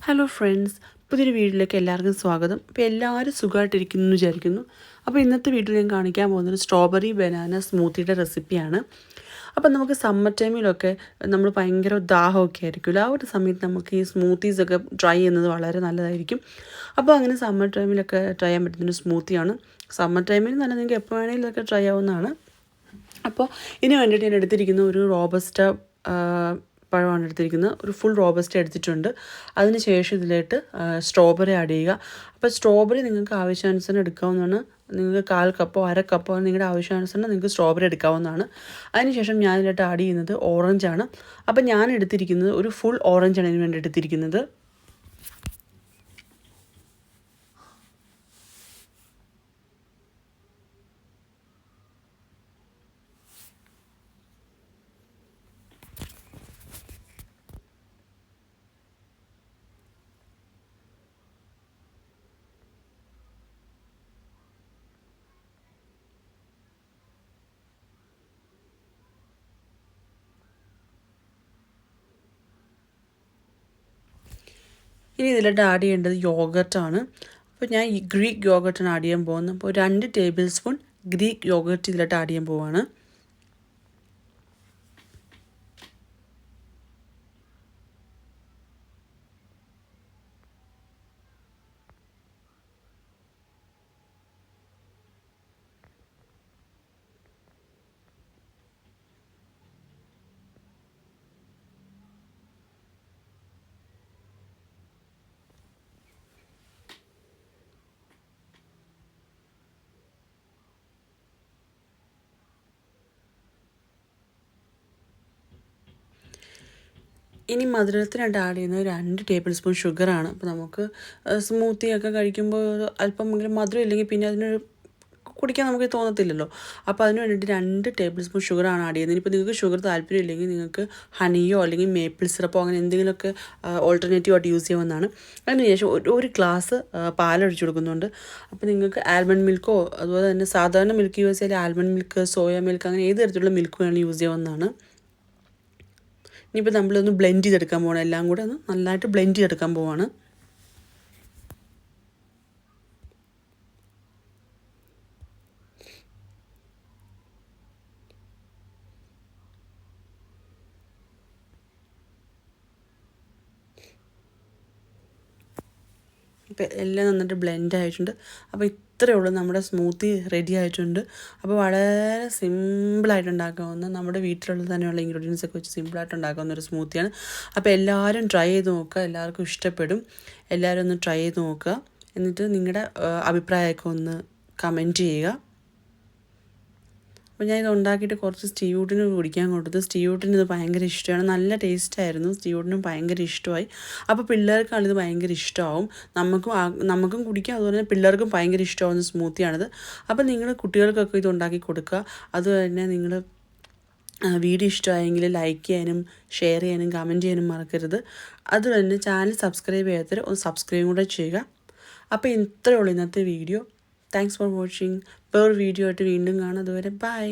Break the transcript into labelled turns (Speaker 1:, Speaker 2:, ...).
Speaker 1: Hello friends, പുതിയൊരു വീഡിയോയിലേക്ക് എല്ലാവർക്കും സ്വാഗതം. അപ്പോൾ എല്ലാവരും സുഖമായിട്ടിരിക്കുന്നു എന്ന് വിചാരിക്കുന്നു. അപ്പോൾ ഇന്നത്തെ വീഡിയോയിൽ ഞാൻ കാണിക്കാൻ പോകുന്നത് സ്ട്രോബെറി ബനാന സ്മൂത്തിയുടെ റെസിപ്പിയാണ്. അപ്പോൾ നമുക്ക് സമ്മർ ടൈമിലൊക്കെ നമ്മൾ ഭയങ്കര ദാഹമൊക്കെ ആയിരിക്കുമല്ലോ, ആ ഒരു സമയത്ത് നമുക്ക് ഈ സ്മൂത്തീസൊക്കെ ട്രൈ ചെയ്യുന്നത് വളരെ നല്ലതായിരിക്കും. അപ്പോൾ അങ്ങനെ സമ്മർ ടൈമിലൊക്കെ ട്രൈ ചെയ്യാൻ പറ്റുന്നൊരു സ്മൂത്തിയാണ്. സമ്മർ ടൈമിൽ നല്ല നിങ്ങൾക്ക് എപ്പോൾ വേണമെങ്കിലും ഒക്കെ ട്രൈ ആവുന്നതാണ്. അപ്പോൾ ഇതിന് വേണ്ടിയിട്ട് ഞാൻ എടുത്തിരിക്കുന്ന ഒരു റോബസ്റ്റ പഴമാണ് എടുത്തിരിക്കുന്നത്. ഒരു ഫുൾ റോബസ്റ്റ എടുത്തിട്ടുണ്ട്. അതിന് ശേഷം ഇതിലേക്ക് സ്ട്രോബെറി ആഡ് ചെയ്യുക. അപ്പോൾ സ്ട്രോബെറി നിങ്ങൾക്ക് ആവശ്യാനുസരണം എടുക്കാവുന്നതാണ്. നിങ്ങൾക്ക് 1/4 കപ്പോ 1/2 കപ്പോ നിങ്ങളുടെ ആവശ്യാനുസരണം നിങ്ങൾക്ക് സ്ട്രോബെറി എടുക്കാവുന്നതാണ്. അതിനുശേഷം ഞാൻ ഇതിലോട്ട് ആഡ് ചെയ്യുന്നത് ഓറഞ്ചാണ്. അപ്പോൾ ഞാൻ എടുത്തിരിക്കുന്നത് ഒരു ഫുൾ ഓറഞ്ചാണ് ഇതിന് വേണ്ടി എടുത്തിരിക്കുന്നത്. ഇനി ഇതിലോട്ട് ആഡ് ചെയ്യേണ്ടത് യോഗർട്ടാണ്. അപ്പോൾ ഞാൻ ഈ ഗ്രീക്ക് യോഗർട്ടാണ് ആഡ് ചെയ്യാൻ പോകുന്നത്. അപ്പോൾ 2 ടേബിൾ സ്പൂൺ ഗ്രീക്ക് യോഗർട്ട് ഇതിലോട്ട് ആഡ് ചെയ്യാൻ പോവുകയാണ്. ഇനി മധുരത്തിനായിട്ട് ആഡ് ചെയ്യുന്നത് 2 ടേബിൾ സ്പൂൺ ഷുഗറാണ്. അപ്പോൾ നമുക്ക് സ്മൂത്തിയൊക്കെ കഴിക്കുമ്പോൾ അല്പം മധുരം ഇല്ലെങ്കിൽ പിന്നെ അതിനൊരു കുടിക്കാൻ നമുക്ക് തോന്നത്തില്ലല്ലോ. അപ്പോൾ അതിന് വേണ്ടിയിട്ട് 2 ടേബിൾ സ്പൂൺ ഷുഗറാണ് ആഡ് ചെയ്യുന്നത്. ഇപ്പോൾ നിങ്ങൾക്ക് ഷുഗർ താല്പര്യം ഇല്ലെങ്കിൽ നിങ്ങൾക്ക് ഹണിയോ അല്ലെങ്കിൽ മേപ്പിൾ സിറപ്പോ അങ്ങനെ എന്തെങ്കിലുമൊക്കെ ഓൾട്ടർനേറ്റീവായിട്ട് യൂസ് ചെയ്യാവുന്നതാണ്. അതിനുശേഷം ഒരു ഗ്ലാസ് പാലൊഴിച്ച് കൊടുക്കുന്നുണ്ട്. അപ്പോൾ നിങ്ങൾക്ക് ആൽമണ്ട് മിൽക്കോ അതുപോലെ തന്നെ സാധാരണ മിൽക്ക് യൂസ് ചെയ്യാൻ ആൽമണ്ട് മിൽക്ക്, സോയ മിൽക്ക് അങ്ങനെ ഏത് തരത്തിലുള്ള മിൽക്ക് വേണമെങ്കിലും യൂസ് ചെയ്യാവുന്നതാണ്. ഇനിയിപ്പോൾ നമ്മളൊന്ന് ബ്ലെൻഡ് ചെയ്തെടുക്കാൻ പോകണം. എല്ലാം കൂടെ ഒന്ന് നല്ലതായിട്ട് ബ്ലെൻഡ് ചെയ്തെടുക്കാൻ പോവാണ്. ഇപ്പം എല്ലാം നന്നായിട്ട് ബ്ലെൻഡ് ആയിട്ടുണ്ട്. അപ്പോൾ ഇത്രയേ ഉള്ളൂ, നമ്മുടെ സ്മൂത്തി റെഡി ആയിട്ടുണ്ട്. അപ്പോൾ വളരെ സിമ്പിളായിട്ട് ഉണ്ടാക്കാവുന്ന നമ്മുടെ വീട്ടിലുള്ള തന്നെയുള്ള ഇൻഗ്രീഡിയൻസ് ഒക്കെ വെച്ച് സിമ്പിളായിട്ട് ഉണ്ടാക്കാവുന്ന ഒരു സ്മൂത്തിയാണ്. അപ്പോൾ എല്ലാവരും ട്രൈ ചെയ്ത് നോക്കുക, എല്ലാവർക്കും ഇഷ്ടപ്പെടും. എല്ലാവരും ഒന്ന് ട്രൈ ചെയ്ത് നോക്കുക. എന്നിട്ട് നിങ്ങളുടെ അഭിപ്രായമൊക്കെ ഒന്ന് കമൻറ്റ് ചെയ്യുക. അപ്പോൾ ഞാൻ ഇത് ഉണ്ടാക്കിയിട്ട് കുറച്ച് സ്റ്റീവൂട്ടിന് കുടിക്കാൻ കൊടുത്തു. സ്റ്റീവൂട്ടിന് ഇത് ഭയങ്കര ഇഷ്ടമാണ്. നല്ല ടേസ്റ്റായിരുന്നു. സ്റ്റീവൂട്ടിനും ഭയങ്കര ഇഷ്ടമായി. അപ്പോൾ പിള്ളേർക്കാണ് ഇത് ഭയങ്കര ഇഷ്ടമാവും. നമുക്കും കുടിക്കാം, അതുപോലെ തന്നെ പിള്ളേർക്കും ഭയങ്കര ഇഷ്ടമാവുന്ന സ്മൂത്തിയാണിത്. അപ്പോൾ നിങ്ങൾ കുട്ടികൾക്കൊക്കെ ഇത് ഉണ്ടാക്കി കൊടുക്കുക. അതുപോലെ തന്നെ നിങ്ങൾ വീഡിയോ ഇഷ്ടമായെങ്കിൽ ലൈക്ക് ചെയ്യാനും ഷെയർ ചെയ്യാനും കമൻറ്റ് ചെയ്യാനും മറക്കരുത്. അതുപോലെ തന്നെ ചാനൽ സബ്സ്ക്രൈബ് ചെയ്യാത്തവർ ഒന്ന് സബ്സ്ക്രൈബ് കൂടെ ചെയ്യുക. അപ്പോൾ ഇത്രയേ ഉള്ളൂ ഇന്നത്തെ വീഡിയോ. Thanks for watching. വേറൊരു വീഡിയോ ആയിട്ട് വീണ്ടും കാണാം. അതുവരെ ബൈ.